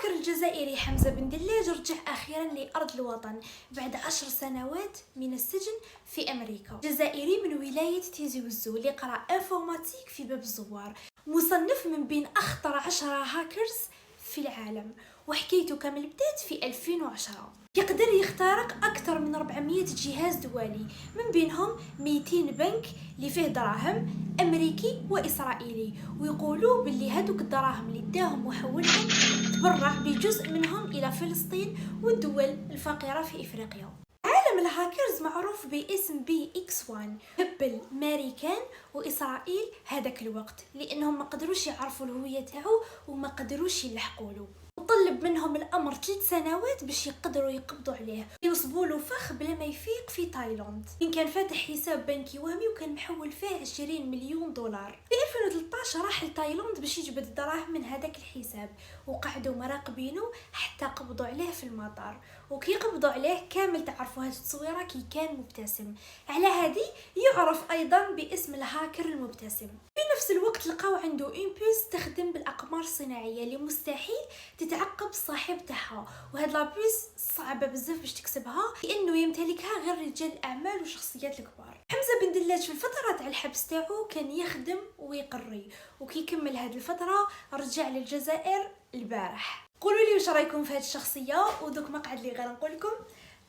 الهاكر الجزائري حمزة بن دلاج رجع أخيرا لأرض الوطن بعد 10 سنوات من السجن في أمريكا. جزائري من ولاية تيزي وزو اللي قرأ انفورماتيك في باب الزوار، مصنف من بين أخطر 10 هاكرز في العالم، وحكايته كامل بدات في 2010. يقدر يخترق أكثر من 400 جهاز دوالي، من بينهم 200 بنك اللي فيه دراهم أمريكي وإسرائيلي، ويقولوا باللي هادوك الدراهم اللي داهم وحولهم تبرع بجزء منهم إلى فلسطين والدول الفقيرة في إفريقيا. عالم الهاكرز معروف باسم BX1، هبل الامريكان واسرائيل هذاك الوقت، لانهم ما قدروش يعرفوا الهويه تاعو وما قدروش يلحقوا له، وطلب منهم الامر 3 سنوات باش يقدروا يقبضوا عليه، يوصبوا له فخ بلا ما يفيق في تايلاند. كان فاتح حساب بنكي وهمي وكان محول فيه 20 مليون دولار. في 2013 راح لتايلاند باش يجبد الدراهم من هذاك الحساب، وقعدوا مراقبينه حتى قبضوا عليه في المطار. وكي قبضوا عليه كامل تعرفوا هذه التصويره كي كان مبتسم، على هذه يعرف ايضا باسم الهاكر المبتسم. في نفس الوقت لقاو عنده بيس تخدم بالاقمار الصناعيه اللي مستحيل تتعقب الصاحب تاعها، وهاد لابيس صعبه بزاف باش تكسبها لانه يمتلكها غير رجال الاعمال وشخصيات الكبار. حمزة بن دلاج في الفتره تاع الحبس تاعو كان يخدم ويقري، وكي كمل هاد الفتره رجع للجزائر البارح. قولوا لي واش رايكم في هاد الشخصيه، ودوك ما قعد لي غير نقول لكم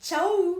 تشاو.